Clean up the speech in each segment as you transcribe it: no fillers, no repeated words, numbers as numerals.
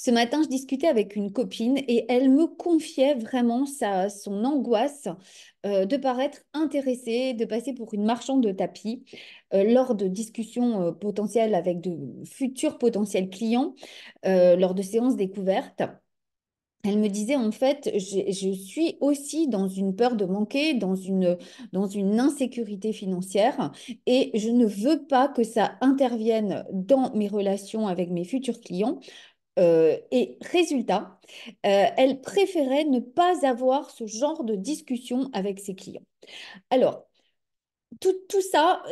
Ce matin, je discutais avec une copine et elle me confiait vraiment son angoisse de paraître intéressée, de passer pour une marchande de tapis lors de discussions potentielles avec de futurs potentiels clients, lors de séances découvertes. Elle me disait en fait, je suis aussi dans une peur de manquer, dans une insécurité financière et je ne veux pas que ça intervienne dans mes relations avec mes futurs clients. Et résultat, elle préférait ne pas avoir ce genre de discussion avec ses clients. Alors, tout ça,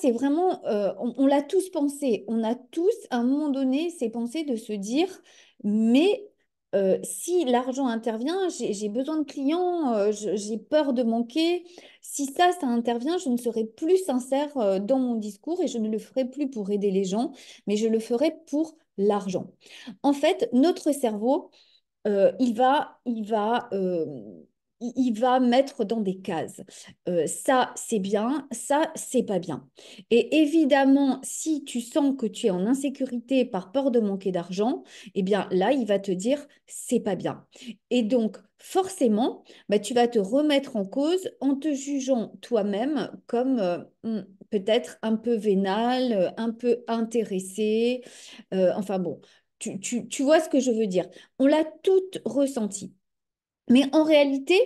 c'est vraiment, on l'a tous pensé. On a tous, à un moment donné, ces pensées de se dire, mais si l'argent intervient, j'ai besoin de clients, j'ai peur de manquer. Si ça intervient, je ne serai plus sincère dans mon discours et je ne le ferai plus pour aider les gens, mais je le ferai pour l'argent. En fait, notre cerveau, il va mettre dans des cases. Ça, c'est bien, ça, c'est pas bien. Et évidemment, si tu sens que tu es en insécurité par peur de manquer d'argent, eh bien là, il va te dire, c'est pas bien. Et donc, forcément, bah, tu vas te remettre en cause en te jugeant toi-même comme peut-être un peu vénal, un peu intéressé. Enfin bon, tu vois ce que je veux dire. On l'a toutes ressenti. Mais en réalité,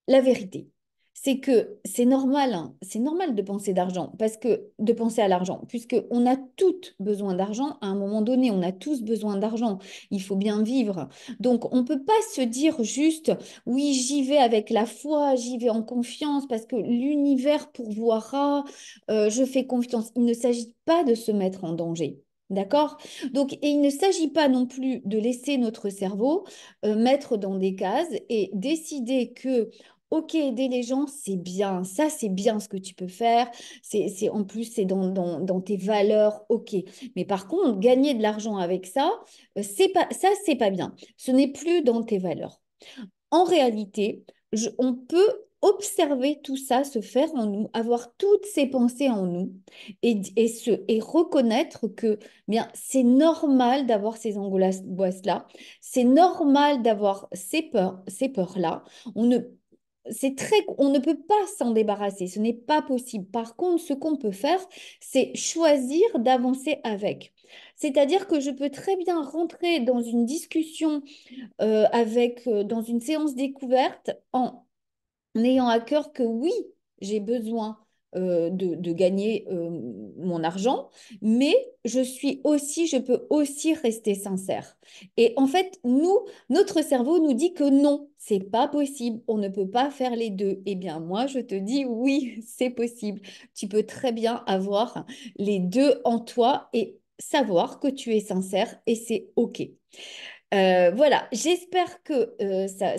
la vérité, c'est que c'est normal, hein, c'est normal de penser d'argent, parce que de penser à l'argent, puisque on a toutes besoin d'argent à un moment donné, on a tous besoin d'argent. Il faut bien vivre. Donc, on ne peut pas se dire juste, oui, j'y vais avec la foi, j'y vais en confiance, parce que l'univers pourvoira, je fais confiance. Il ne s'agit pas de se mettre en danger. D'accord? Donc, et il ne s'agit pas non plus de laisser notre cerveau mettre dans des cases et décider que, ok, aider les gens, c'est bien, ça c'est bien ce que tu peux faire, en plus c'est dans tes valeurs, ok. Mais par contre, gagner de l'argent avec ça, c'est pas bien. Ce n'est plus dans tes valeurs. En réalité, on peut observer tout ça se faire en nous, avoir toutes ces pensées en nous et reconnaître que bien, c'est normal d'avoir ces angoisses-là, c'est normal d'avoir ces peurs-là. On ne, on ne peut pas s'en débarrasser, ce n'est pas possible. Par contre, ce qu'on peut faire, c'est choisir d'avancer avec. C'est-à-dire que je peux très bien rentrer dans une discussion dans une séance découverte en ayant à cœur que oui, j'ai besoin de gagner mon argent, mais je peux aussi rester sincère. Et en fait, notre cerveau nous dit que non, c'est pas possible, on ne peut pas faire les deux. Eh bien, moi, je te dis oui, c'est possible. Tu peux très bien avoir les deux en toi et savoir que tu es sincère et c'est OK. Voilà, j'espère que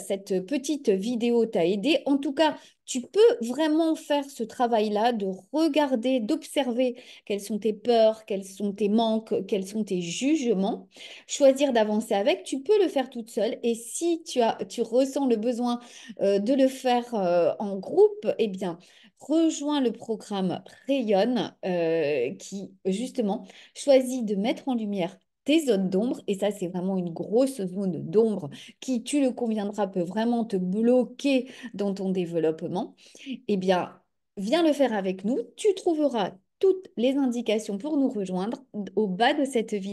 cette petite vidéo t'a aidé. En tout cas, tu peux vraiment faire ce travail-là de regarder, d'observer quelles sont tes peurs, quels sont tes manques, quels sont tes jugements, choisir d'avancer avec. Tu peux le faire toute seule et si tu ressens le besoin de le faire en groupe, eh bien, rejoins le programme Rayonne qui, justement, choisit de mettre en lumière tes zones d'ombre, et ça, c'est vraiment une grosse zone d'ombre qui, tu le conviendras, peut vraiment te bloquer dans ton développement, eh bien, viens le faire avec nous. Tu trouveras toutes les indications pour nous rejoindre au bas de cette vidéo.